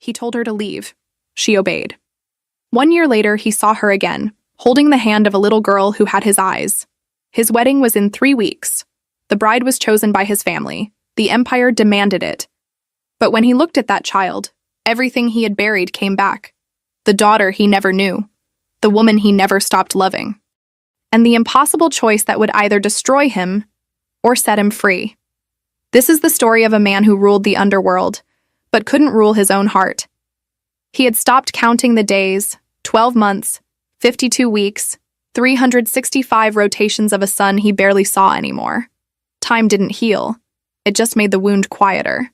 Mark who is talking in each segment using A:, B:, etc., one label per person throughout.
A: He told her to leave. She obeyed. 1 year later, he saw her again, holding the hand of a little girl who had his eyes. His wedding was in 3 weeks. The bride was chosen by his family. The empire demanded it. But when he looked at that child, everything he had buried came back. The daughter he never knew. The woman he never stopped loving. And the impossible choice that would either destroy him or set him free. This is the story of a man who ruled the underworld, but couldn't rule his own heart. He had stopped counting the days, 12 months, 52 weeks, 365 rotations of a sun he barely saw anymore. Time didn't heal. It just made the wound quieter.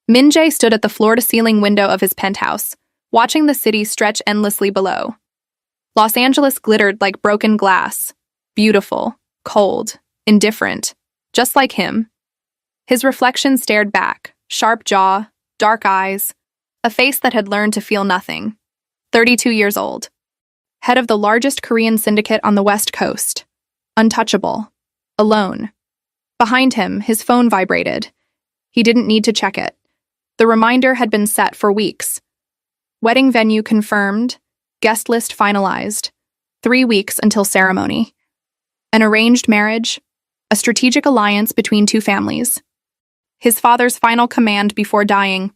A: Min-jae stood at the floor-to-ceiling window of his penthouse, watching the city stretch endlessly below. Los Angeles glittered like broken glass, beautiful, cold, indifferent, just like him. His reflection stared back, sharp jaw, dark eyes, a face that had learned to feel nothing. 32 years old. Head of the largest Korean syndicate on the West Coast. Untouchable. Alone. Behind him, his phone vibrated. He didn't need to check it. The reminder had been set for weeks. Wedding venue confirmed. Guest list finalized. 3 weeks until ceremony. An arranged marriage. A strategic alliance between two families. His father's final command before dying.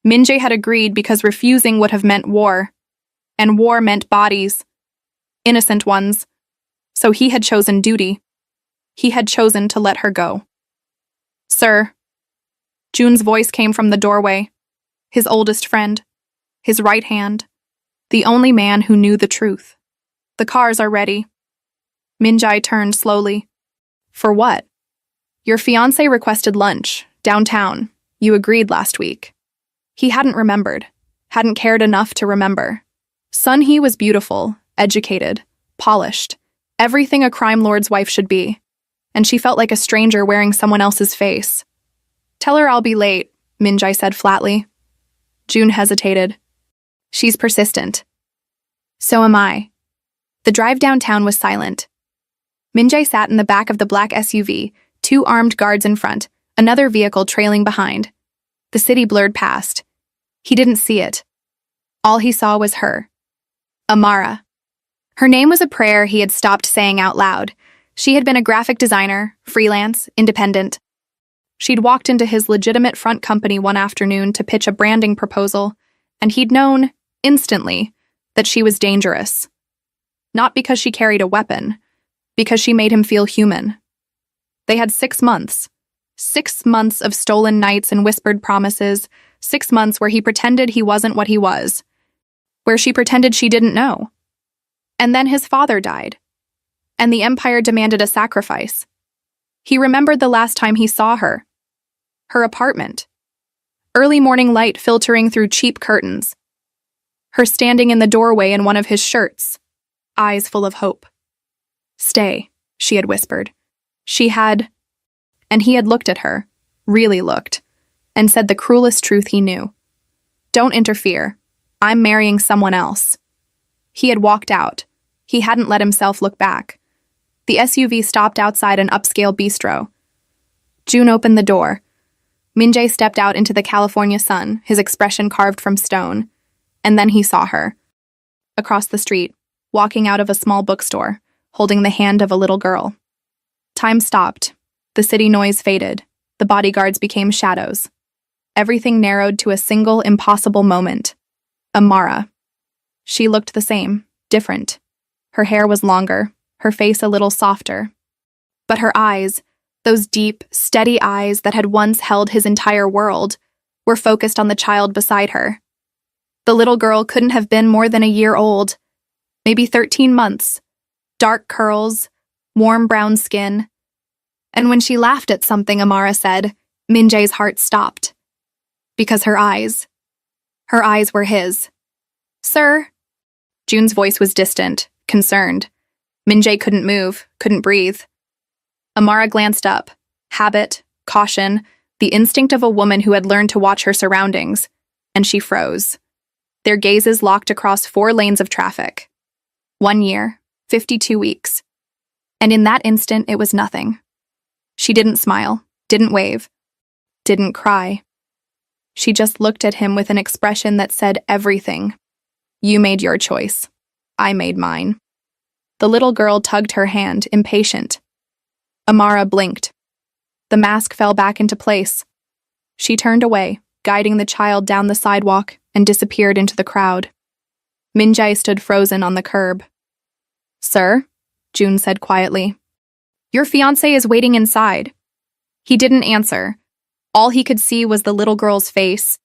A: Min-jae had agreed because refusing would have meant war. And war meant bodies. Innocent ones. So he had chosen duty. He had chosen to let her go. Sir. Jun's voice came from the doorway. His oldest friend. His right hand. The only man who knew the truth. The cars are ready. Min-jae turned slowly. For what? Your fiancé requested lunch, downtown. You agreed last week. He hadn't remembered. Hadn't cared enough to remember. Sun-hee was beautiful, educated, polished. Everything a crime lord's wife should be. And she felt like a stranger wearing someone else's face. Tell her I'll be late, Min-jae said flatly. Jun hesitated. She's persistent. So am I. The drive downtown was silent. Min-jae sat in the back of the black SUV, 2 armed guards in front, another vehicle trailing behind. The city blurred past. He didn't see it. All he saw was her. Amara. Her name was a prayer he had stopped saying out loud. She had been a graphic designer, freelance, independent. She'd walked into his legitimate front company one afternoon to pitch a branding proposal, and he'd known, instantly, that she was dangerous. Not because she carried a weapon, because she made him feel human. They had 6 months. 6 months of stolen nights and whispered promises, 6 months where he pretended he wasn't what he was, where she pretended she didn't know. And then his father died. And the empire demanded a sacrifice. He remembered the last time he saw her. Her apartment. Early morning light filtering through cheap curtains. Her standing in the doorway in one of his shirts, eyes full of hope. Stay, she had whispered. She had... And he had looked at her, really looked, and said the cruelest truth he knew. Don't interfere. I'm marrying someone else. He had walked out. He hadn't let himself look back. The SUV stopped outside an upscale bistro. Jun opened the door. Min-jae stepped out into the California sun, his expression carved from stone. And then he saw her. Across the street, walking out of a small bookstore, holding the hand of a little girl. Time stopped. The city noise faded. The bodyguards became shadows. Everything narrowed to a single, impossible moment. Amara. She looked the same, different. Her hair was longer, her face a little softer. But her eyes, those deep, steady eyes that had once held his entire world, were focused on the child beside her. The little girl couldn't have been more than a year old, maybe 13 months. Dark curls, warm brown skin. And when she laughed at something Amara said, Min-jae's heart stopped. Because her eyes were his. Sir? Jun's voice was distant, concerned. Min-jae couldn't move, couldn't breathe. Amara glanced up. Habit, caution, the instinct of a woman who had learned to watch her surroundings. And she froze. Their gazes locked across 4 lanes of traffic. 1 year, 52 weeks. And in that instant, it was nothing. She didn't smile, didn't wave, didn't cry. She just looked at him with an expression that said everything. You made your choice. I made mine. The little girl tugged her hand, impatient. Amara blinked. The mask fell back into place. She turned away, guiding the child down the sidewalk, and disappeared into the crowd. Min-jae stood frozen on the curb. Sir, June said quietly. Your fiancé is waiting inside. He didn't answer. All he could see was the little girl's face.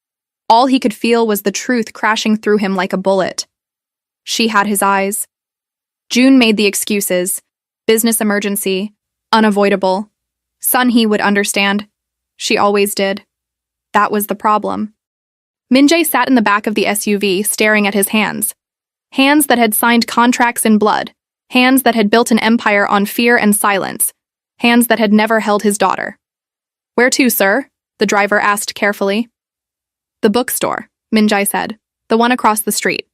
A: All he could feel was the truth crashing through him like a bullet. She had his eyes. June made the excuses. Business emergency. Unavoidable. Sun-hee would understand. She always did. That was the problem. Min-jae sat in the back of the SUV, staring at his hands. Hands that had signed contracts in blood. Hands that had built an empire on fear and silence. Hands that had never held his daughter. Where to, sir? The driver asked carefully. The bookstore, Min-jae said. The one across the street.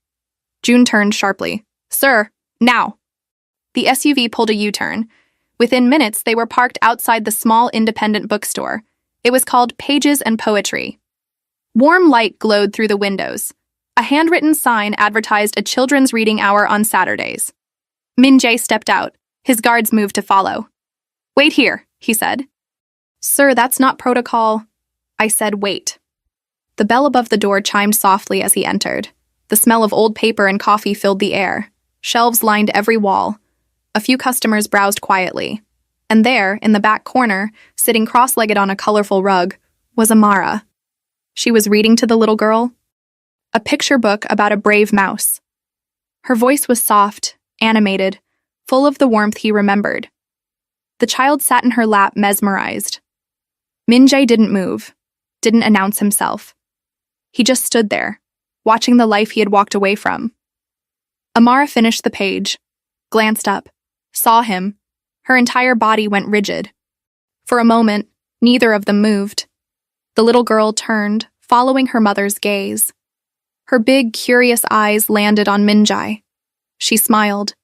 A: June turned sharply. Sir, now! The SUV pulled a U-turn. Within minutes, they were parked outside the small independent bookstore. It was called Pages and Poetry. Warm light glowed through the windows. A handwritten sign advertised a children's reading hour on Saturdays. Min-jae stepped out. His guards moved to follow. Wait here, he said. Sir, that's not protocol. I said wait. The bell above the door chimed softly as he entered. The smell of old paper and coffee filled the air. Shelves lined every wall. A few customers browsed quietly. And there, in the back corner, sitting cross-legged on a colorful rug, was Amara. She was reading to the little girl. A picture book about a brave mouse. Her voice was soft, animated, full of the warmth he remembered. The child sat in her lap, mesmerized. Min-jae didn't move, didn't announce himself. He just stood there, watching the life he had walked away from. Amara finished the page, glanced up, saw him. Her entire body went rigid. For a moment, neither of them moved. The little girl turned, following her mother's gaze. Her big, curious eyes landed on Min-jae. She smiled.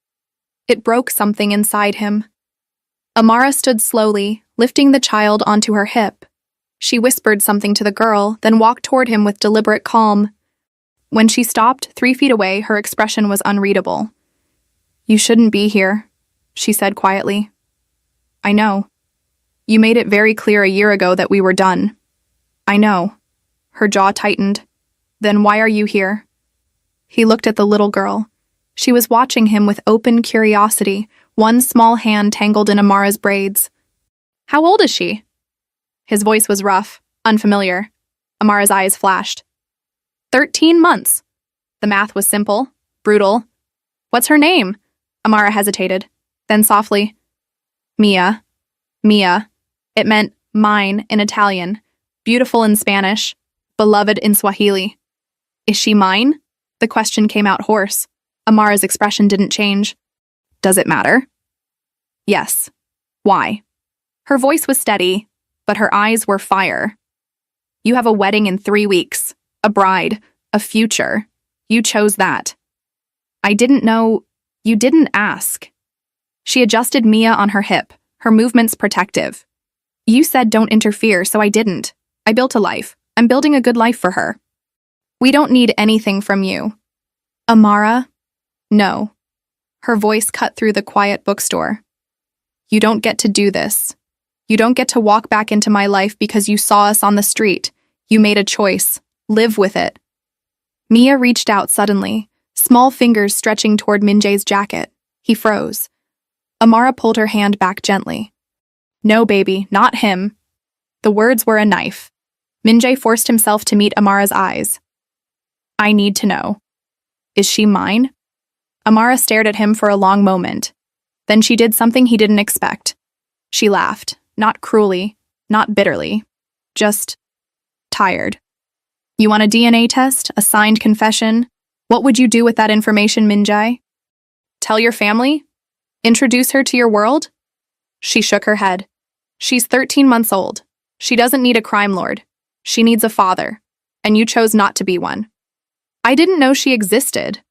A: It broke something inside him. Amara stood slowly, lifting the child onto her hip. She whispered something to the girl, then walked toward him with deliberate calm. When she stopped 3 feet away, her expression was unreadable. You shouldn't be here, she said quietly. I know. You made it very clear a year ago that we were done. I know. Her jaw tightened. Then why are you here? He looked at the little girl. She was watching him with open curiosity, one small hand tangled in Amara's braids. How old is she? His voice was rough, unfamiliar. Amara's eyes flashed. 13 months. The math was simple, brutal. What's her name? Amara hesitated. Then softly, Mia. Mia. It meant mine in Italian, beautiful in Spanish, beloved in Swahili. Is she mine? The question came out hoarse. Amara's expression didn't change. Does it matter? Yes. Why? Her voice was steady, but her eyes were fire. You have a wedding in 3 weeks, a bride, a future. You chose that. I didn't know. You didn't ask. She adjusted Mia on her hip, her movements protective. You said don't interfere, so I didn't. I built a life. I'm building a good life for her. We don't need anything from you. Amara? No. Her voice cut through the quiet bookstore. You don't get to do this. You don't get to walk back into my life because you saw us on the street. You made a choice. Live with it. Mia reached out suddenly, small fingers stretching toward Min-jae's jacket. He froze. Amara pulled her hand back gently. No, baby, not him. The words were a knife. Min-jae forced himself to meet Amara's eyes. I need to know. Is she mine? Amara stared at him for a long moment. Then she did something he didn't expect. She laughed, not cruelly, not bitterly, just tired. You want a DNA test, a signed confession? What would you do with that information, Min-jae? Tell your family? Introduce her to your world? She shook her head. She's 13 months old. She doesn't need a crime lord. She needs a father. And you chose not to be one. I didn't know she existed.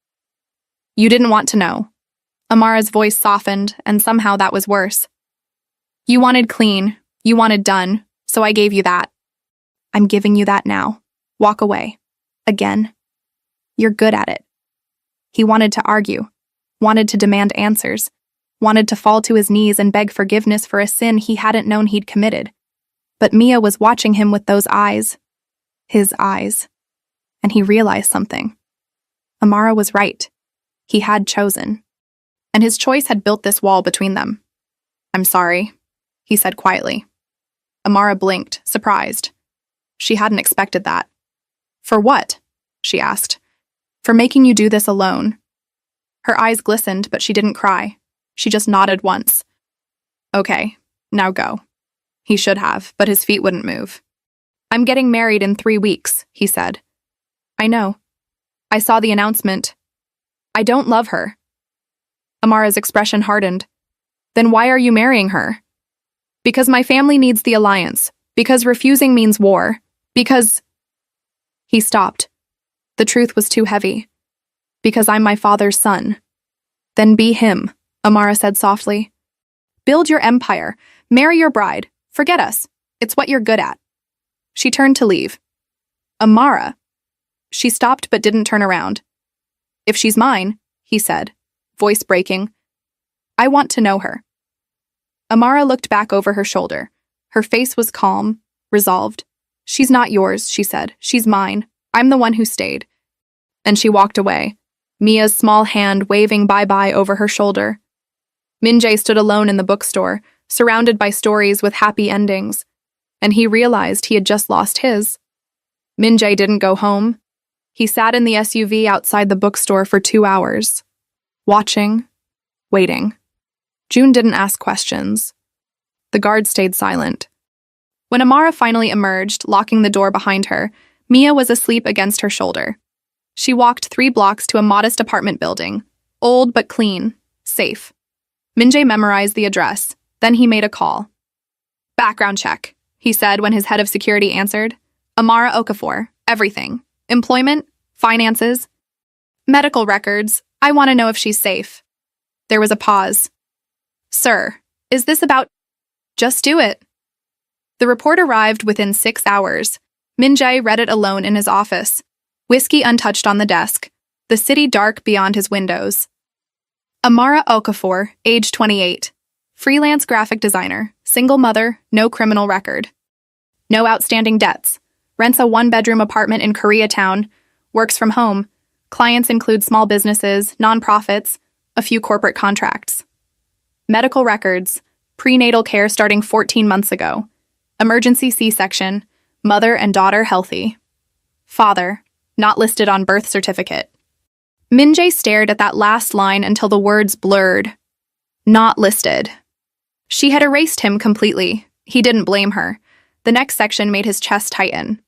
A: You didn't want to know. Amara's voice softened, and somehow that was worse. You wanted clean. You wanted done. So I gave you that. I'm giving you that now. Walk away. Again. You're good at it. He wanted to argue, wanted to demand answers, wanted to fall to his knees and beg forgiveness for a sin he hadn't known he'd committed. But Mia was watching him with those eyes. His eyes. And he realized something. Amara was right. He had chosen. And his choice had built this wall between them. "I'm sorry," he said quietly. Amara blinked, surprised. She hadn't expected that. "For what?" she asked. "For making you do this alone." Her eyes glistened, but she didn't cry. She just nodded once. "Okay, now go." He should have, but his feet wouldn't move. "I'm getting married in 3 weeks," he said. "I know. I saw the announcement. I don't love her." Amara's expression hardened. "Then why are you marrying her?" "Because my family needs the alliance. Because refusing means war. Because—" He stopped. The truth was too heavy. "Because I'm my father's son." "Then be him," Amara said softly. "Build your empire. Marry your bride. Forget us. It's what you're good at." She turned to leave. "Amara." She stopped but didn't turn around. "If she's mine," he said, voice breaking, "I want to know her." Amara looked back over her shoulder. Her face was calm, resolved. "She's not yours," she said. "She's mine. I'm the one who stayed." And she walked away, Mia's small hand waving bye-bye over her shoulder. Min-jae stood alone in the bookstore, surrounded by stories with happy endings, and he realized he had just lost his. Min-jae didn't go home. He sat in the SUV outside the bookstore for 2 hours, watching, waiting. June didn't ask questions. The guard stayed silent. When Amara finally emerged, locking the door behind her, Mia was asleep against her shoulder. She walked 3 blocks to a modest apartment building, old but clean, safe. Min-jae memorized the address, then he made a call. "Background check," he said when his head of security answered. "Amara Okafor, everything. Employment, finances, medical records. I want to know if she's safe." There was a pause. "Sir, is this about—" "Just do it." The report arrived within 6 hours. Min-jae read it alone in his office. Whiskey untouched on the desk. The city dark beyond his windows. Amara Okafor, age 28. Freelance graphic designer. Single mother, no criminal record. No outstanding debts. Rents a 1-bedroom apartment in Koreatown. Works from home. Clients include small businesses, nonprofits, a few corporate contracts. Medical records. Prenatal care starting 14 months ago. Emergency C-section. Mother and daughter healthy. Father. Not listed on birth certificate. Min-jae stared at that last line until the words blurred. Not listed. She had erased him completely. He didn't blame her. The next section made his chest tighten.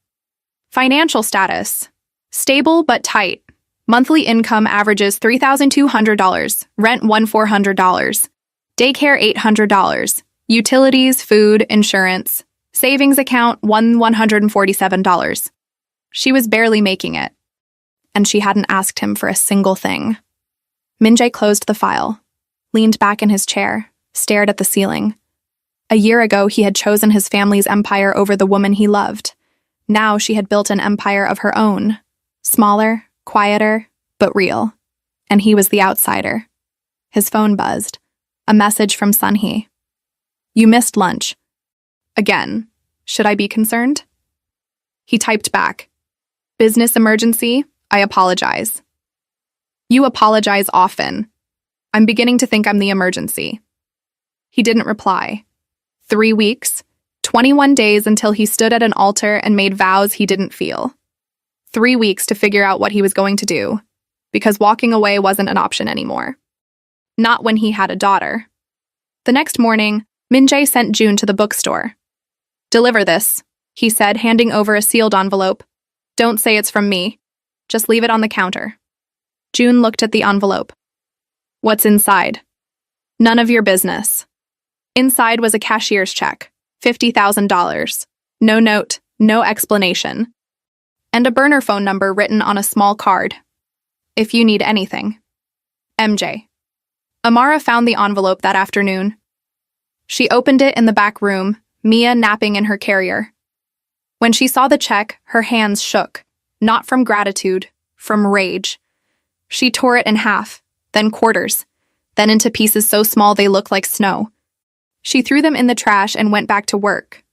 A: Financial status. Stable but tight. Monthly income averages $3,200. Rent $1,400. Daycare $800. Utilities, food, insurance. Savings account $147. She was barely making it. And she hadn't asked him for a single thing. Min-jae closed the file, leaned back in his chair, stared at the ceiling. A year ago, he had chosen his family's empire over the woman he loved. Now she had built an empire of her own. Smaller, quieter, but real. And he was the outsider. His phone buzzed. A message from Sunhee. "You missed lunch." Again. Should I be concerned? He typed back. "Business emergency? I apologize." "You apologize often. I'm beginning to think I'm the emergency." He didn't reply. 3 weeks, 21 days until he stood at an altar and made vows he didn't feel. 3 weeks to figure out what he was going to do, because walking away wasn't an option anymore. Not when he had a daughter. The next morning, Min-jae sent June to the bookstore. "Deliver this," he said, handing over a sealed envelope. "Don't say it's from me. Just leave it on the counter." June looked at the envelope. "What's inside?" "None of your business." Inside was a cashier's check, $50,000. No note, no explanation. And a burner phone number written on a small card. "If you need anything. MJ." Amara found the envelope that afternoon. She opened it in the back room, Mia napping in her carrier. When she saw the check, her hands shook, not from gratitude, from rage. She tore it in half, then quarters, then into pieces so small they looked like snow. She threw them in the trash and went back to work.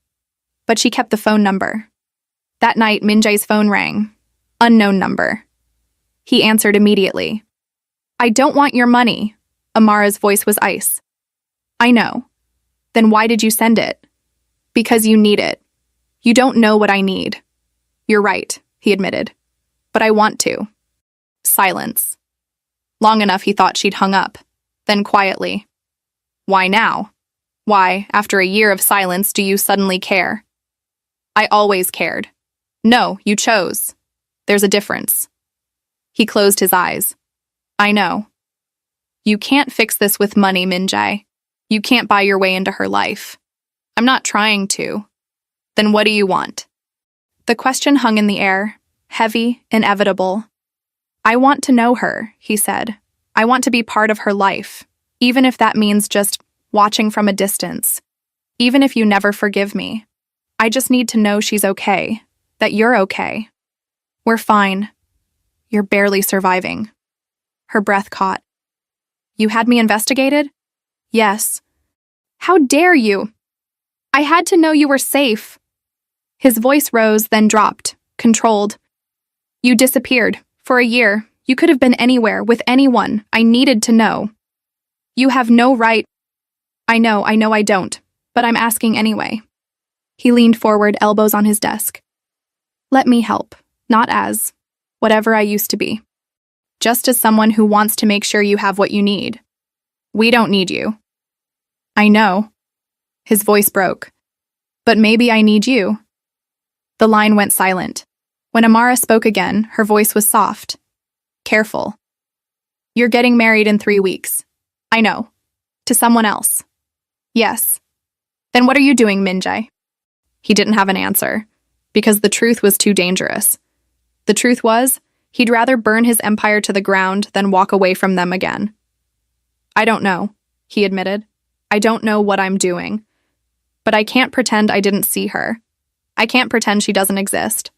A: But she kept the phone number. That night, Min-jae's phone rang. Unknown number. He answered immediately. "I don't want your money." Amara's voice was ice. "I know. Then why did you send it?" "Because you need it. You don't know what I need." "You're right," he admitted. "But I want to." Silence. Long enough he thought she'd hung up. Then quietly. "Why now? Why, after a year of silence, do you suddenly care?" "I always cared." "No, you chose. There's a difference." He closed his eyes. "I know. You can't fix this with money, Min-jae. You can't buy your way into her life." "I'm not trying to." "Then what do you want?" The question hung in the air, heavy, inevitable. "I want to know her," he said. "I want to be part of her life, even if that means just watching from a distance. Even if you never forgive me. I just need to know she's okay, that you're okay. We're fine. You're barely surviving." Her breath caught. "You had me investigated?" "Yes." "How dare you? I had to know you were safe." His voice rose, then dropped, controlled. "You disappeared. For a year. You could have been anywhere, with anyone. I needed to know. You have no right." I know I don't, but I'm asking anyway." He leaned forward, elbows on his desk. "Let me help, not as whatever I used to be. Just as someone who wants to make sure you have what you need. We don't need you." "I know." His voice broke. "But maybe I need you." The line went silent. When Amara spoke again, her voice was soft. Careful. "You're getting married in 3 weeks. I know. To someone else." "Yes." "Then what are you doing, Min-jae?" He didn't have an answer, because the truth was too dangerous. The truth was, he'd rather burn his empire to the ground than walk away from them again. "I don't know," he admitted. "I don't know what I'm doing. But I can't pretend I didn't see her. I can't pretend she doesn't exist."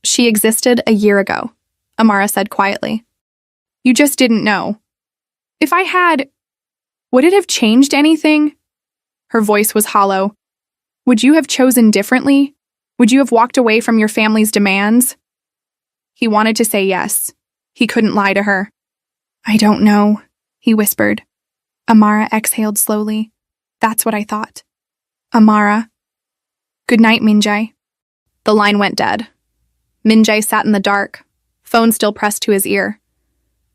A: "She existed a year ago," Amara said quietly. "You just didn't know. If I had, would it have changed anything?" Her voice was hollow. "Would you have chosen differently? Would you have walked away from your family's demands?" He wanted to say yes. He couldn't lie to her. "I don't know," he whispered. Amara exhaled slowly. "That's what I thought." "Amara." "Good night, Min-jae." The line went dead. Min-jae sat in the dark, phone still pressed to his ear.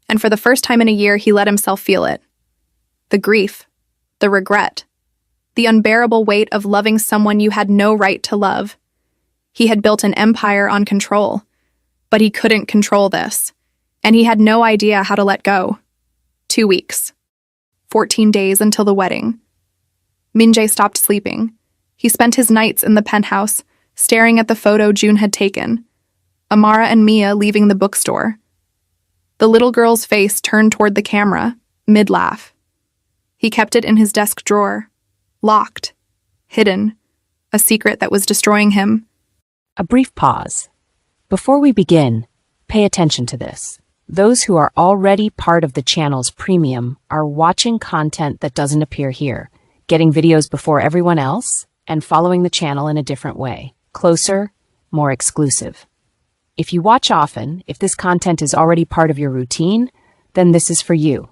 A: And for the first time in a year, he let himself feel it. The grief, the regret, the unbearable weight of loving someone you had no right to love. He had built an empire on control, but he couldn't control this, and he had no idea how to let go. 2 weeks. 14 days until the wedding. Min-jae stopped sleeping. He spent his nights in the penthouse, staring at the photo June had taken. Amara and Mia leaving the bookstore. The little girl's face turned toward the camera, mid-laugh. He kept it in his desk drawer, locked, hidden, a secret that was destroying him.
B: A brief pause. Before we begin, pay attention to this. Those who are already part of the channel's premium are watching content that doesn't appear here, getting videos before everyone else, and following the channel in a different way. Closer, more exclusive. If you watch often, if this content is already part of your routine, then this is for you.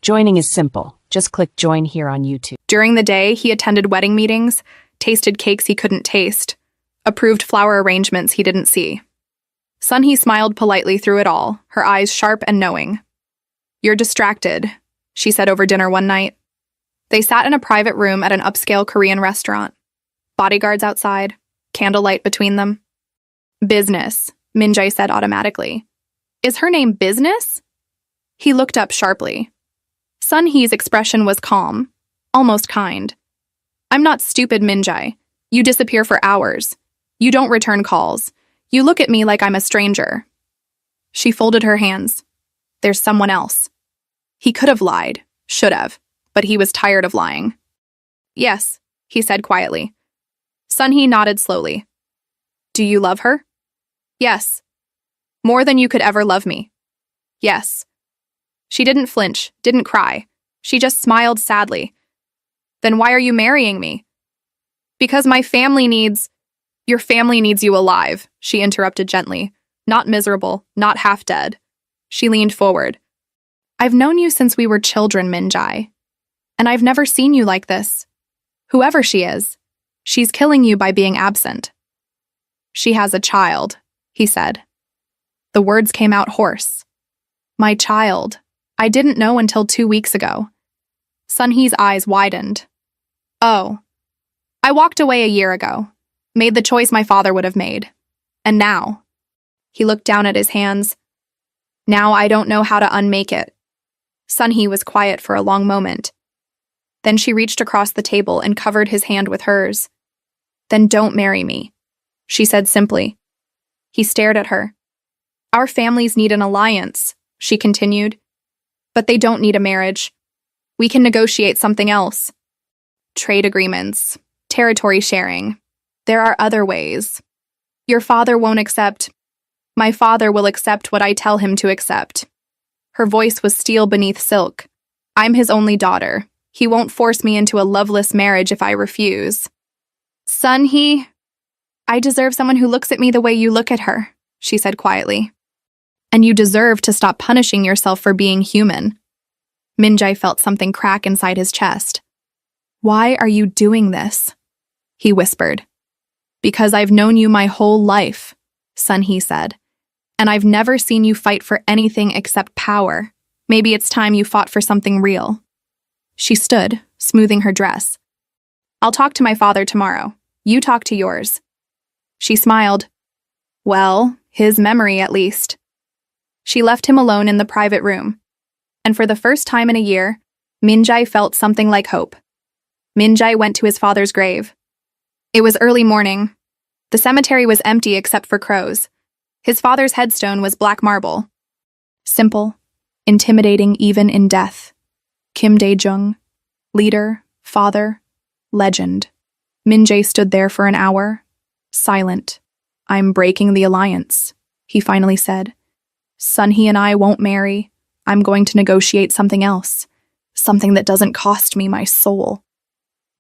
B: Joining is simple. Just click join here on YouTube.
A: During the day, he attended wedding meetings, tasted cakes he couldn't taste, approved flower arrangements he didn't see. Sunhee smiled politely through it all, her eyes sharp and knowing. "You're distracted," she said over dinner one night. They sat in a private room at an upscale Korean restaurant. Bodyguards outside, candlelight between them. "Business," Min-jae said automatically. "Is her name Business?" He looked up sharply. Sunhee's expression was calm, almost kind. "I'm not stupid, Min-jae. You disappear for hours. You don't return calls. You look at me like I'm a stranger." She folded her hands. "There's someone else." He could have lied, should have, but he was tired of lying. "Yes," he said quietly. Sunhee nodded slowly. Do you love her? Yes. More than you could ever love me. Yes. She didn't flinch, didn't cry. She just smiled sadly. Then why are you marrying me? Because my family needs... Your family needs you alive, she interrupted gently. Not miserable, not half dead. She leaned forward. I've known you since we were children, Minjai. And I've never seen you like this. Whoever she is, she's killing you by being absent. She has a child, he said. The words came out hoarse. My child. I didn't know until 2 weeks ago. Sunhee's eyes widened. Oh. I walked away a year ago. Made the choice my father would have made. And now. He looked down at his hands. Now I don't know how to unmake it. Sunhee was quiet for a long moment. Then she reached across the table and covered his hand with hers. Then don't marry me, she said simply. He stared at her. Our families need an alliance, she continued. But they don't need a marriage. We can negotiate something else. Trade agreements, territory sharing. There are other ways. Your father won't accept. My father will accept what I tell him to accept. Her voice was steel beneath silk. I'm his only daughter. He won't force me into a loveless marriage if I refuse. Sunhee, I deserve someone who looks at me the way you look at her, she said quietly. And you deserve to stop punishing yourself for being human. Minjai felt something crack inside his chest. Why are you doing this? He whispered. Because I've known you my whole life, Sunhee said. And I've never seen you fight for anything except power. Maybe it's time you fought for something real. She stood, smoothing her dress. I'll talk to my father tomorrow. You talk to yours. She smiled. Well, his memory at least. She left him alone in the private room. And for the first time in a year, Minjai felt something like hope. Minjai went to his father's grave. It was early morning. The cemetery was empty except for crows. His father's headstone was black marble. Simple, intimidating even in death. Kim Dae-jung, leader, father, legend. Minjai stood there for an hour, silent. I'm breaking the alliance, he finally said. Sunhee and I won't marry. I'm going to negotiate something else. Something that doesn't cost me my soul.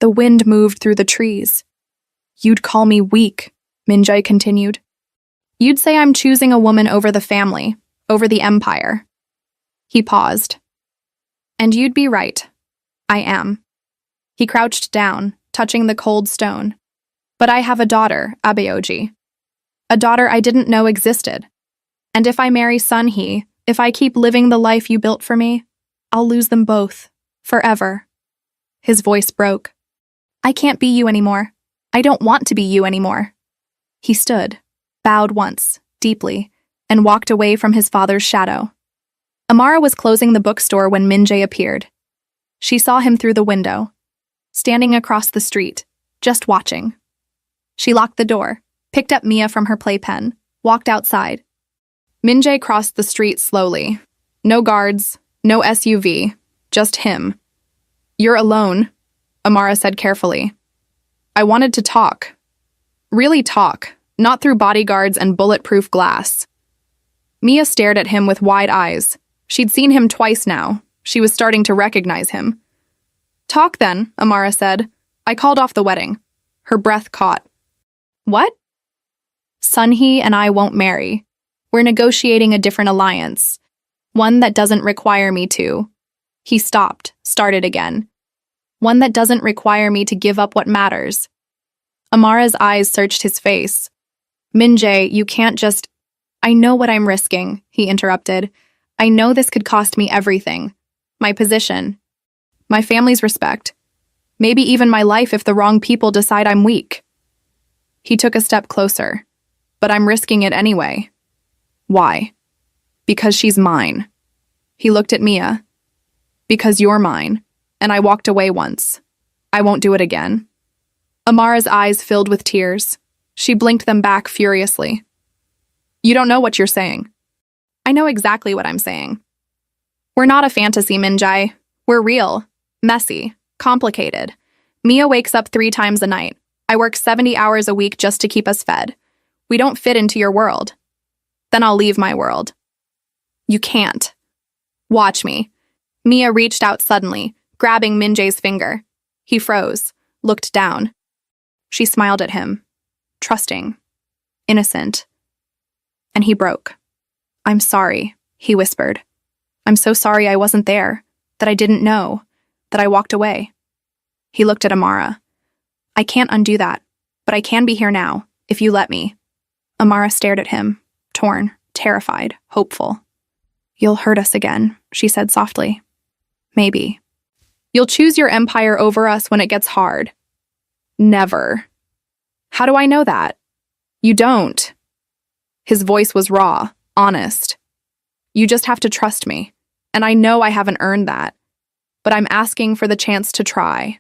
A: The wind moved through the trees. You'd call me weak, Minjai continued. You'd say I'm choosing a woman over the family, over the empire. He paused. And you'd be right. I am. He crouched down, touching the cold stone. But I have a daughter, Abeoji. A daughter I didn't know existed. And if I marry Sunhee, if I keep living the life you built for me, I'll lose them both, forever. His voice broke. I can't be you anymore. I don't want to be you anymore. He stood, bowed once, deeply, and walked away from his father's shadow. Amara was closing the bookstore when Minjai appeared. She saw him through the window, standing across the street, just watching. She locked the door, picked up Mia from her playpen, walked outside. Minjai crossed the street slowly. No guards, no SUV, just him. You're alone, Amara said carefully. I wanted to talk. Really talk, not through bodyguards and bulletproof glass. Mia stared at him with wide eyes. She'd seen him twice now. She was starting to recognize him. Talk then, Amara said. I called off the wedding. Her breath caught. What? Sunhee and I won't marry. We're negotiating a different alliance. One that doesn't require me to. He stopped, started again. One that doesn't require me to give up what matters. Amara's eyes searched his face. Minjai, you can't just... I know what I'm risking, he interrupted. I know this could cost me everything. My position. My family's respect. Maybe even my life if the wrong people decide I'm weak. He took a step closer. But I'm risking it anyway. Why? Because she's mine. He looked at Mia. Because you're mine. And I walked away once. I won't do it again. Amara's eyes filled with tears. She blinked them back furiously. You don't know what you're saying. I know exactly what I'm saying. We're not a fantasy, Minjai. We're real, messy, complicated. Mia wakes up 3 times a night. I work 70 hours a week just to keep us fed. We don't fit into your world. Then I'll leave my world. You can't. Watch me. Mia reached out suddenly, grabbing Min-jae's finger. He froze, looked down. She smiled at him, trusting, innocent. And he broke. I'm sorry, he whispered. I'm so sorry I wasn't there, that I didn't know, that I walked away. He looked at Amara. I can't undo that, but I can be here now, if you let me. Amara stared at him, torn, terrified, hopeful. You'll hurt us again, she said softly. Maybe. You'll choose your empire over us when it gets hard. Never. How do I know that? You don't. His voice was raw, honest. You just have to trust me, and I know I haven't earned that, but I'm asking for the chance to try.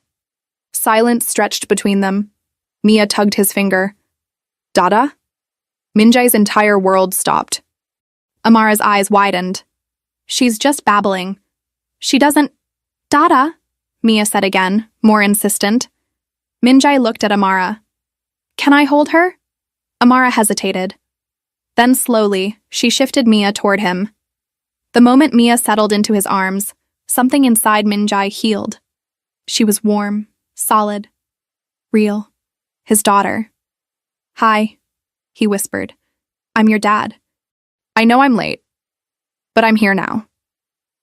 A: Silence stretched between them. Mia tugged his finger. Dada? Min-jae's entire world stopped. Amara's eyes widened. She's just babbling. She doesn't… Dada, Mia said again, more insistent. Min-jae looked at Amara. Can I hold her? Amara hesitated. Then slowly, she shifted Mia toward him. The moment Mia settled into his arms, something inside Min-jae healed. She was warm, solid, real. His daughter. Hi, he whispered. I'm your dad. I know I'm late, but I'm here now.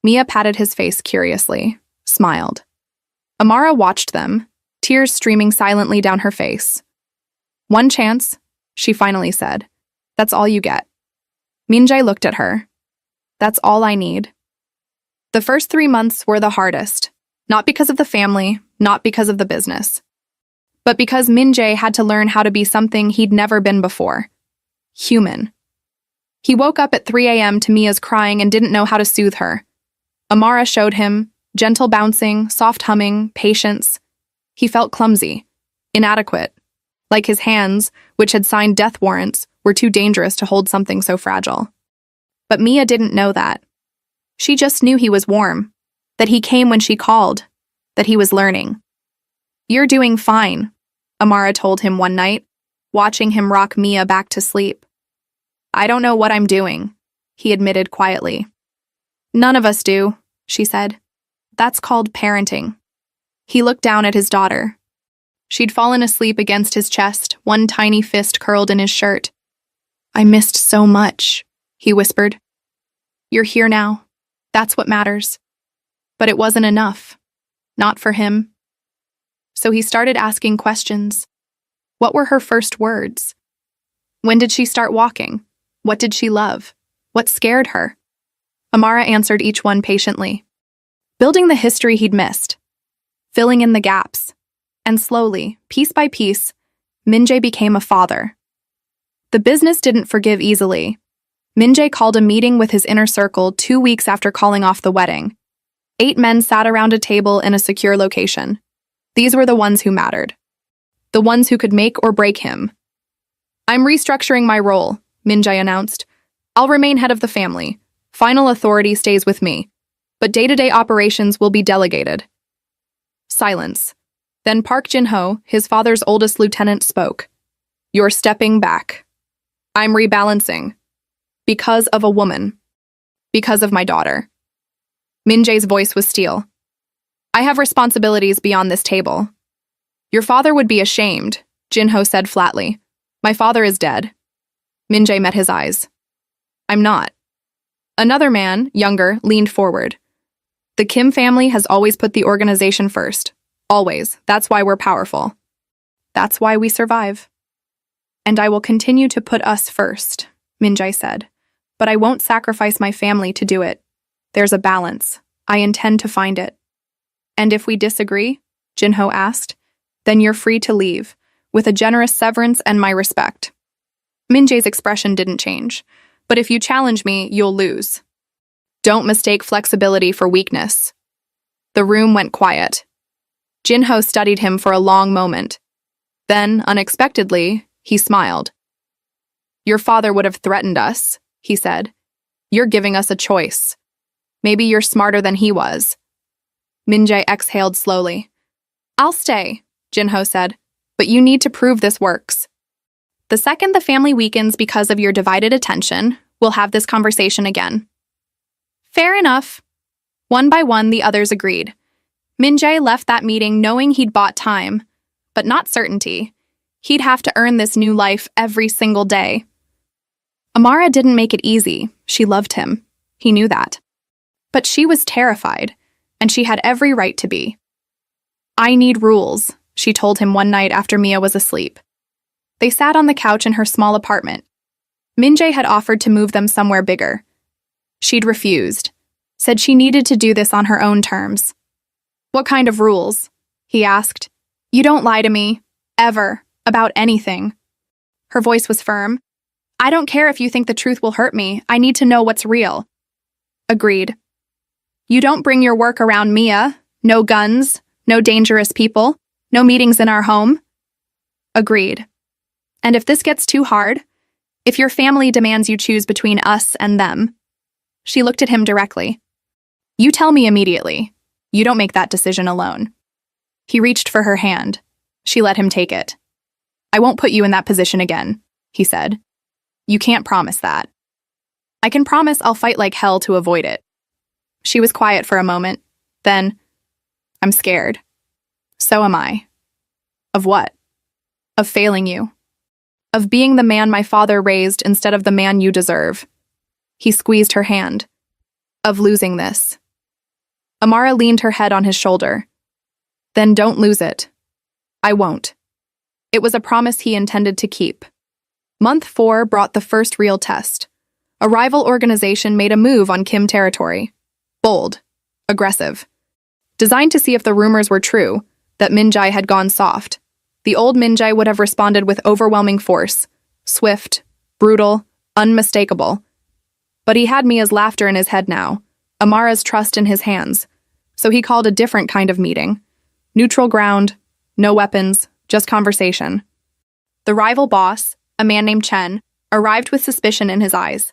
A: Mia patted his face curiously, smiled. Amara watched them, tears streaming silently down her face. One chance, she finally said. That's all you get. Min-jae looked at her. That's all I need. The first 3 months were the hardest, not because of the family, not because of the business, but because Min-jae had to learn how to be something he'd never been before. Human. He woke up at 3 a.m. to Mia's crying and didn't know how to soothe her. Amara showed him, gentle bouncing, soft humming, patience. He felt clumsy, inadequate, like his hands, which had signed death warrants, were too dangerous to hold something so fragile. But Mia didn't know that. She just knew he was warm, that he came when she called, that he was learning. You're doing fine, Amara told him one night, watching him rock Mia back to sleep. I don't know what I'm doing, he admitted quietly. None of us do, she said. That's called parenting. He looked down at his daughter. She'd fallen asleep against his chest, one tiny fist curled in his shirt. I missed so much, he whispered. You're here now. That's what matters. But it wasn't enough. Not for him. So he started asking questions. What were her first words? When did she start walking? What did she love? What scared her? Amara answered each one patiently, building the history he'd missed, filling in the gaps. And slowly, piece by piece, Min-jae became a father. The business didn't forgive easily. Min-jae called a meeting with his inner circle 2 weeks after calling off the wedding. 8 men sat around a table in a secure location. These were the ones who mattered. The ones who could make or break him. I'm restructuring my role, Min-jae announced. I'll remain head of the family. Final authority stays with me. But day-to-day operations will be delegated. Silence. Then Park Jin-ho, his father's oldest lieutenant, spoke. You're stepping back. I'm rebalancing. Because of a woman. Because of my daughter. Min-jae's voice was steel. I have responsibilities beyond this table. Your father would be ashamed, Jin-ho said flatly. My father is dead. Min-jae met his eyes. I'm not. Another man, younger, leaned forward. The Kim family has always put the organization first. Always. That's why we're powerful. That's why we survive. And I will continue to put us first, Min-jae said. But I won't sacrifice my family to do it. There's a balance. I intend to find it. And if we disagree, Jin-ho asked, then you're free to leave, with a generous severance and my respect. Min-jae's expression didn't change. But if you challenge me, you'll lose. Don't mistake flexibility for weakness. The room went quiet. Jin-ho studied him for a long moment. Then, unexpectedly, he smiled. Your father would have threatened us, he said. You're giving us a choice. Maybe you're smarter than he was. Min-jae exhaled slowly. I'll stay, Jin-ho said, but you need to prove this works. The second the family weakens because of your divided attention, we'll have this conversation again. Fair enough. One by one, the others agreed. Min-jae left that meeting knowing he'd bought time, but not certainty. He'd have to earn this new life every single day. Amara didn't make it easy. She loved him. He knew that. But she was terrified, and she had every right to be. I need rules, she told him one night after Mia was asleep. They sat on the couch in her small apartment. Min-jae had offered to move them somewhere bigger. She'd refused, said she needed to do this on her own terms. What kind of rules? He asked. You don't lie to me, ever, about anything. Her voice was firm. I don't care if you think the truth will hurt me. I need to know what's real. Agreed. You don't bring your work around Mia. No guns, no dangerous people, no meetings in our home. Agreed. And if this gets too hard, if your family demands you choose between us and them, she looked at him directly. You tell me immediately. You don't make that decision alone. He reached for her hand. She let him take it. I won't put you in that position again, he said. You can't promise that. I can promise I'll fight like hell to avoid it. She was quiet for a moment. Then, I'm scared. So am I. Of what? Of failing you. Of being the man my father raised instead of the man you deserve. He squeezed her hand. Of losing this. Amara leaned her head on his shoulder. Then don't lose it. I won't. It was a promise he intended to keep. Month 4 brought the first real test. A rival organization made a move on Kim territory. Bold. Aggressive. Designed to see if the rumors were true, that Min-jae had gone soft. The old Min-jae would have responded with overwhelming force. Swift, brutal, unmistakable. But he had Mia's laughter in his head now, Amara's trust in his hands. So he called a different kind of meeting. Neutral ground, no weapons, just conversation. The rival boss, a man named Chen, arrived with suspicion in his eyes.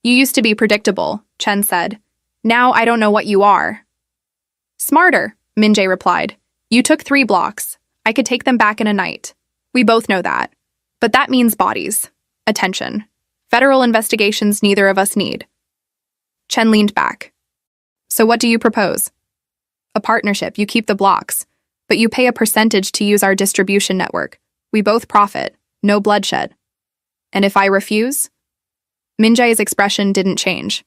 A: You used to be predictable, Chen said. Now I don't know what you are. Smarter, Min-jae replied. You took 3 blocks. I could take them back in a night. We both know that. But that means bodies. Attention. Federal investigations neither of us need. Chen leaned back. So what do you propose? A partnership. You keep the blocks, but you pay a percentage to use our distribution network. We both profit. No bloodshed. And if I refuse? Min-jae's expression didn't change.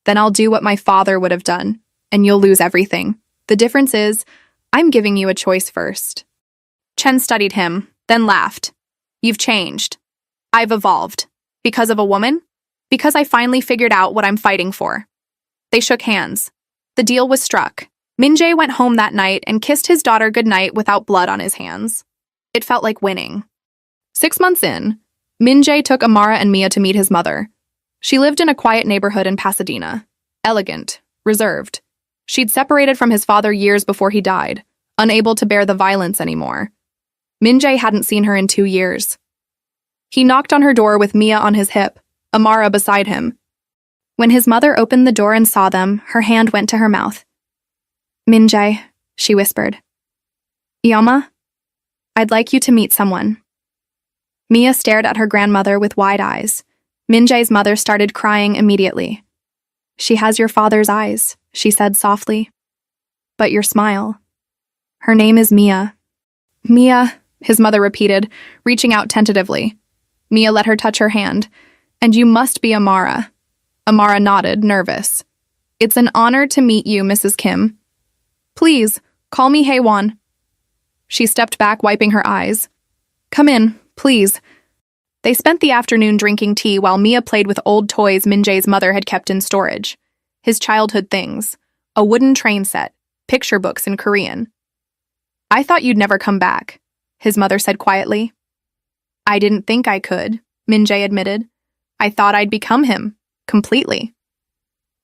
A: Then I'll do what my father would have done, and you'll lose everything. The difference is, I'm giving you a choice first. Chen studied him, then laughed. You've changed. I've evolved. Because of a woman? Because I finally figured out what I'm fighting for. They shook hands. The deal was struck. Min-jae went home that night and kissed his daughter goodnight without blood on his hands. It felt like winning. 6 months in, Min-jae took Amara and Mia to meet his mother. She lived in a quiet neighborhood in Pasadena. Elegant, reserved. She'd separated from his father years before he died, unable to bear the violence anymore. Min-jae hadn't seen her in 2 years. He knocked on her door with Mia on his hip, Amara beside him. When his mother opened the door and saw them, her hand went to her mouth. Min-jae, she whispered. Yama, I'd like you to meet someone. Mia stared at her grandmother with wide eyes. Min-jae's mother started crying immediately. She has your father's eyes, she said softly. But your smile. Her name is Mia. Mia, his mother repeated, reaching out tentatively. Mia let her touch her hand. And you must be Amara. Amara nodded, nervous. It's an honor to meet you, Mrs. Kim. Please, call me Haewon. She stepped back, wiping her eyes. Come in, please. They spent the afternoon drinking tea while Mia played with old toys Min-jae's mother had kept in storage. His childhood things. A wooden train set, picture books in Korean. I thought you'd never come back, his mother said quietly. I didn't think I could, Min-jae admitted. I thought I'd become him, completely.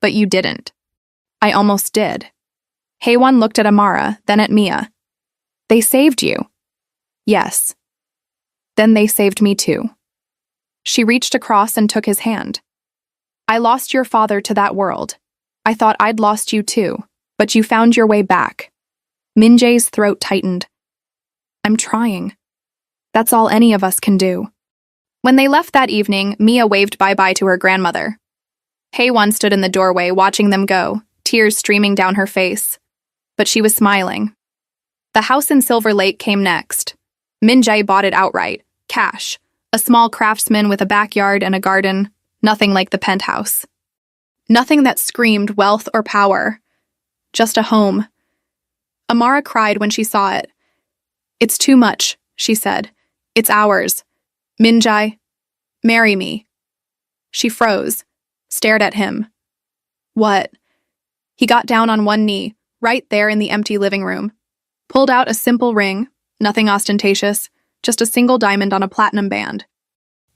A: But you didn't. I almost did. Haewon looked at Amara, then at Mia. They saved you. Yes. Then they saved me too. She reached across and took his hand. I lost your father to that world. I thought I'd lost you too, but you found your way back. Min-jae's throat tightened. I'm trying. That's all any of us can do. When they left that evening, Mia waved bye-bye to her grandmother. Haewon stood in the doorway watching them go, tears streaming down her face. But she was smiling. The house in Silver Lake came next. Min-jae bought it outright, cash. A small craftsman with a backyard and a garden, nothing like the penthouse. Nothing that screamed wealth or power. Just a home. Amara cried when she saw it. "It's too much," she said. "It's ours. Min-jae, marry me." She froze, stared at him. What? He got down on one knee, right there in the empty living room. Pulled out a simple ring, nothing ostentatious, just a single diamond on a platinum band.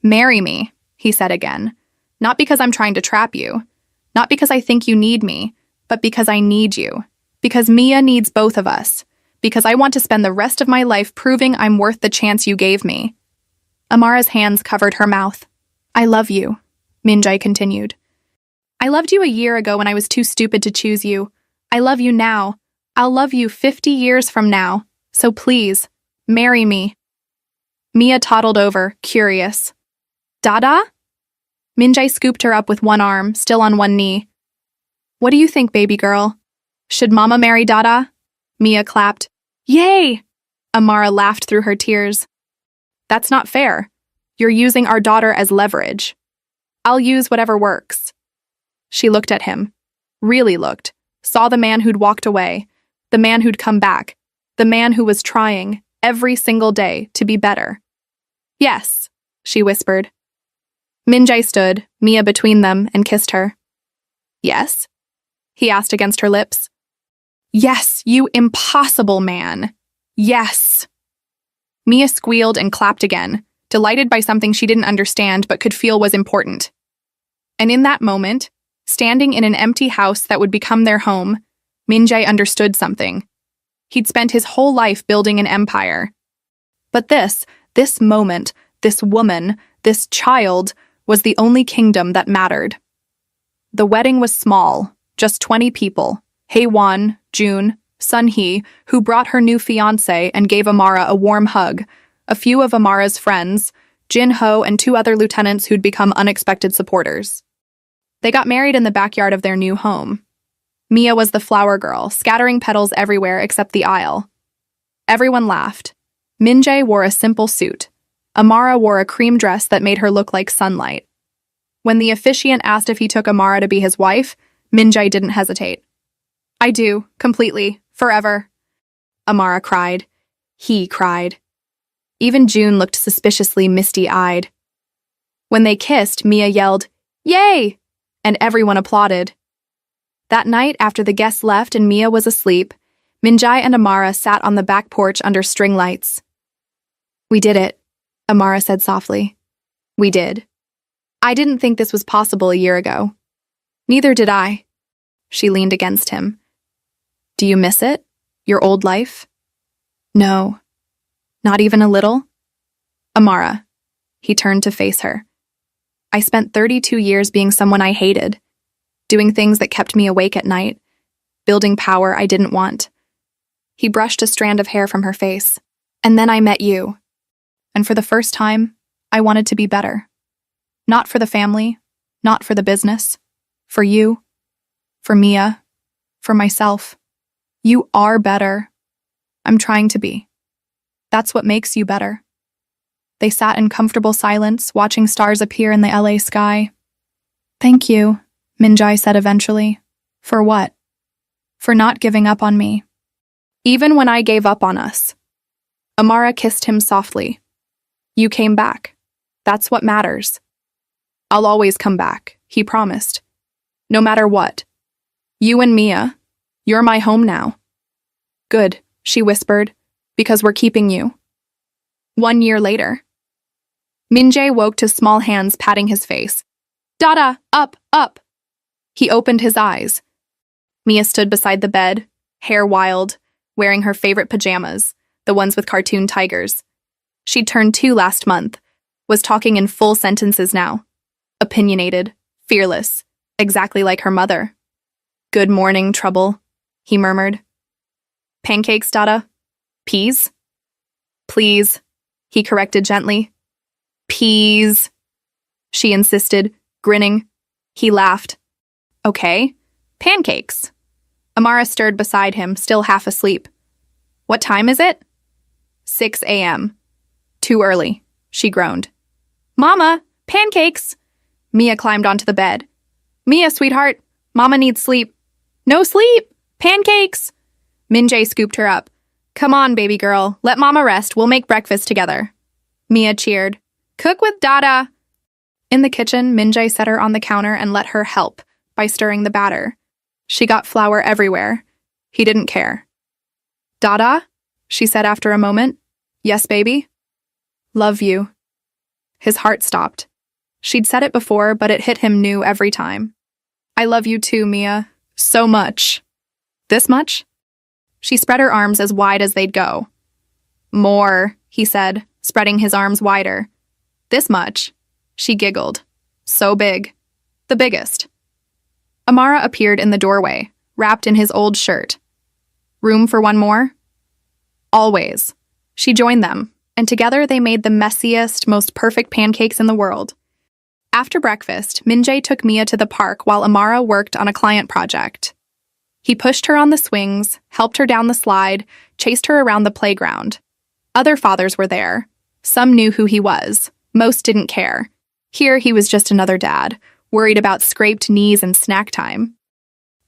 A: "Marry me," he said again. "Not because I'm trying to trap you. Not because I think you need me, but because I need you. Because Mia needs both of us. Because I want to spend the rest of my life proving I'm worth the chance you gave me." Amara's hands covered her mouth. "I love you," Min-jae continued. "I loved you a year ago when I was too stupid to choose you. I love you now. I'll love you 50 years from now. So please, marry me." Mia toddled over, curious. "Dada?" Min-jae scooped her up with one arm, still on one knee. "What do you think, baby girl? Should Mama marry Dada?" Mia clapped. "Yay!" Amara laughed through her tears. "That's not fair. You're using our daughter as leverage. I'll use whatever works." She looked at him. Really looked. Saw the man who'd walked away. The man who'd come back. The man who was trying, every single day, to be better. "Yes," she whispered. Min-jae stood, Mia between them, and kissed her. "Yes?" he asked against her lips. "Yes, you impossible man. Yes." Mia squealed and clapped again, delighted by something she didn't understand but could feel was important. And in that moment, standing in an empty house that would become their home, Min-jae understood something. He'd spent his whole life building an empire. But this moment, this woman, this child, was the only kingdom that mattered. The wedding was small, just 20 people. Haewon, June, Sun-hee, who brought her new fiancé and gave Amara a warm hug, a few of Amara's friends, Jin-ho and 2 other lieutenants who'd become unexpected supporters. They got married in the backyard of their new home. Mia was the flower girl, scattering petals everywhere except the aisle. Everyone laughed. Min-jae wore a simple suit. Amara wore a cream dress that made her look like sunlight. When the officiant asked if he took Amara to be his wife, Min-jae didn't hesitate. "I do, completely, forever." Amara cried. He cried. Even June looked suspiciously misty-eyed. When they kissed, Mia yelled, "Yay!" and everyone applauded. That night, after the guests left and Mia was asleep, Min-jae and Amara sat on the back porch under string lights. "We did it," Amara said softly. "We did. I didn't think this was possible a year ago." "Neither did I." She leaned against him. "Do you miss it? Your old life?" "No. Not even a little?" "Amara." He turned to face her. "I spent 32 years being someone I hated, doing things that kept me awake at night, building power I didn't want." He brushed a strand of hair from her face. "And then I met you. And for the first time, I wanted to be better. Not for the family, not for the business. For you, for Mia, for myself. You are better. I'm trying to be. That's what makes you better." They sat in comfortable silence, watching stars appear in the LA sky. "Thank you," Min-jae said eventually. "For what?" "For not giving up on me. Even when I gave up on us." Amara kissed him softly. "You came back. That's what matters." "I'll always come back," he promised. "No matter what. You and Mia, you're my home now." "Good," she whispered, "because we're keeping you." 1 year later. Min-jae woke to small hands patting his face. "Dada, up, up." He opened his eyes. Mia stood beside the bed, hair wild, wearing her favorite pajamas, the ones with cartoon tigers. She'd turned 2 last month, was talking in full sentences now. Opinionated, fearless, exactly like her mother. "Good morning, trouble," he murmured. "Pancakes, Dada? Peas?" "Please." he corrected gently. Peas, she insisted, grinning. He laughed. Okay, pancakes. Amara stirred beside him, still half asleep. What time is it? 6 a.m. Too early, she groaned. Mama, pancakes! Mia climbed onto the bed. Mia, sweetheart, Mama needs sleep. No sleep! Pancakes! Minjae scooped her up. Come on, baby girl, let Mama rest, we'll make breakfast together. Mia cheered. Cook with Dada! In the kitchen, Minjae set her on the counter and let her help by stirring the batter. She got flour everywhere. He didn't care. Dada? She said after a moment. Yes, baby? Love you. His heart stopped. She'd said it before, but it hit him new every time. I love you too, Mia. So much. This much? She spread her arms as wide as they'd go. More, he said, spreading his arms wider. This much? She giggled. So big. The biggest. Amara appeared in the doorway, wrapped in his old shirt. Room for one more? Always. She joined them, and together they made the messiest, most perfect pancakes in the world. After breakfast, Minjae took Mia to the park while Amara worked on a client project. He pushed her on the swings, helped her down the slide, chased her around the playground. Other fathers were there. Some knew who he was. Most didn't care. Here he was just another dad, worried about scraped knees and snack time.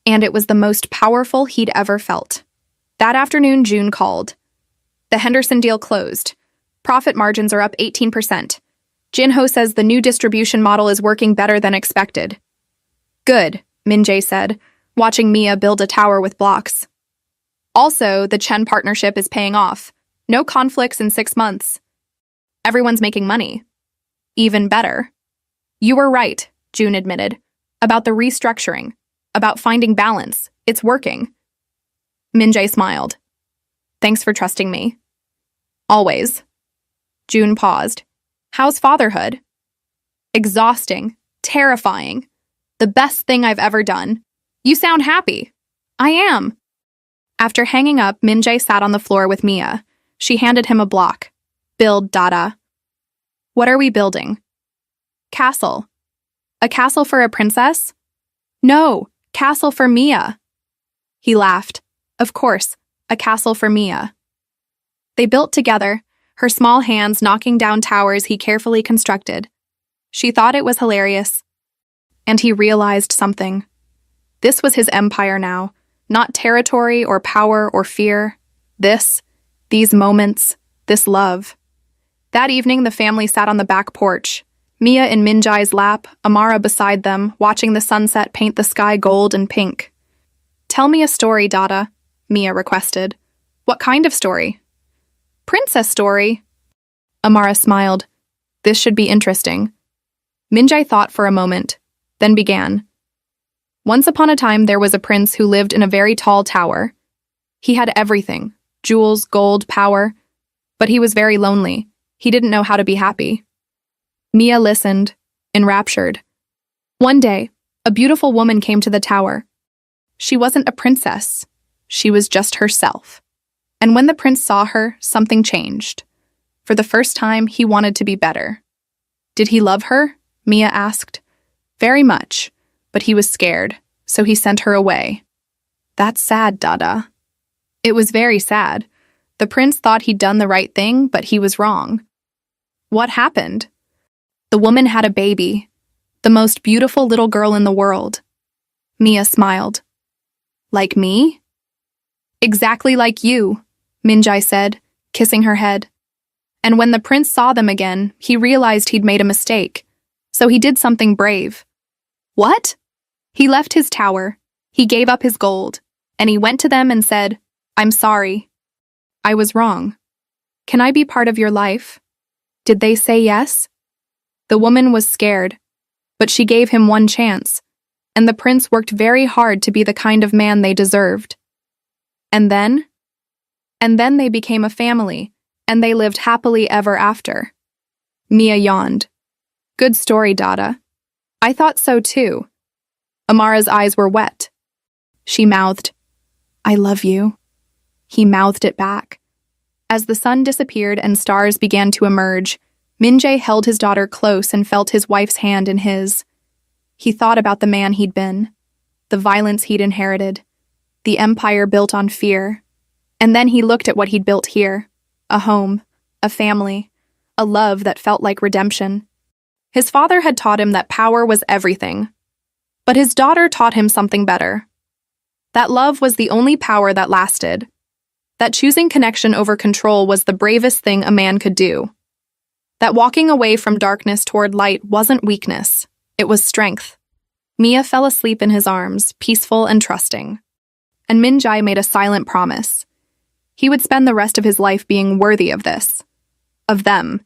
A: And it was the most powerful he'd ever felt. That afternoon, June called. The Henderson deal closed. Profit margins are up 18%. Jinho says the new distribution model is working better than expected. Good, Minjae said, watching Mia build a tower with blocks. Also, the Chen partnership is paying off. No conflicts in 6 months. Everyone's making money. Even better. You were right, June admitted, about the restructuring, about finding balance. It's working. Minjae smiled. Thanks for trusting me. Always. June paused. How's fatherhood? Exhausting. Terrifying. The best thing I've ever done. You sound happy. I am. After hanging up, Minjae sat on the floor with Mia. She handed him a block. Build, Dada. What are we building? Castle. A castle for a princess? No, castle for Mia. He laughed. Of course, a castle for Mia. They built together, her small hands knocking down towers he carefully constructed. She thought it was hilarious. And he realized something. This was his empire now, not territory or power or fear. These moments, this love. That evening, the family sat on the back porch, Mia in Minjae's lap, Amara beside them, watching the sunset paint the sky gold and pink. Tell me a story, Dada, Mia requested. What kind of story? Princess story. Amara smiled. This should be interesting. Minjae thought for a moment, then began. Once upon a time, there was a prince who lived in a very tall tower. He had everything, jewels, gold, power, but he was very lonely. He didn't know how to be happy. Mia listened, enraptured. One day, a beautiful woman came to the tower. She wasn't a princess. She was just herself. And when the prince saw her, something changed. For the first time, he wanted to be better. Did he love her? Mia asked. Very much, but he was scared, so he sent her away. That's sad, Dada. It was very sad. The prince thought he'd done the right thing, but he was wrong. What happened? The woman had a baby, the most beautiful little girl in the world. Mia smiled. Like me? Exactly like you, Minjae said, kissing her head. And when the prince saw them again, he realized he'd made a mistake. So he did something brave. What? He left his tower, he gave up his gold, and he went to them and said, I'm sorry. I was wrong. Can I be part of your life? Did they say yes? The woman was scared, but she gave him one chance, and the prince worked very hard to be the kind of man they deserved. And then they became a family, and they lived happily ever after. Mia yawned. Good story, Dada. I thought so too. Amara's eyes were wet. She mouthed, I love you. He mouthed it back. As the sun disappeared and stars began to emerge, Min-jae held his daughter close and felt his wife's hand in his. He thought about the man he'd been, the violence he'd inherited, the empire built on fear. And then he looked at what he'd built here, a home, a family, a love that felt like redemption. His father had taught him that power was everything, but his daughter taught him something better. That love was the only power that lasted, that choosing connection over control was the bravest thing a man could do, that walking away from darkness toward light wasn't weakness, it was strength. Mia fell asleep in his arms, peaceful and trusting. And Min-jae made a silent promise. He would spend the rest of his life being worthy of this. Of them.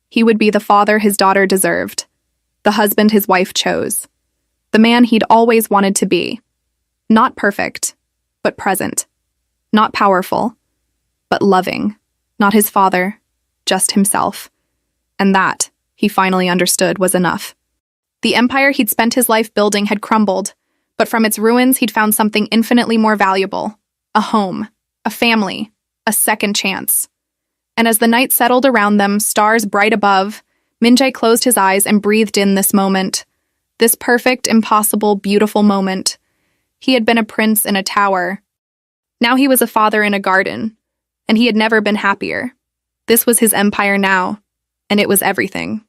A: He would be the father his daughter deserved, the husband his wife chose, the man he'd always wanted to be. Not perfect, but present. Not powerful, but loving. Not his father, just himself. And that, he finally understood, was enough. The empire he'd spent his life building had crumbled, but from its ruins he'd found something infinitely more valuable. A home, a family, a second chance. And as the night settled around them, stars bright above, Min-jae closed his eyes and breathed in this moment. This perfect, impossible, beautiful moment. He had been a prince in a tower. Now he was a father in a garden, and he had never been happier. This was his empire now, and it was everything.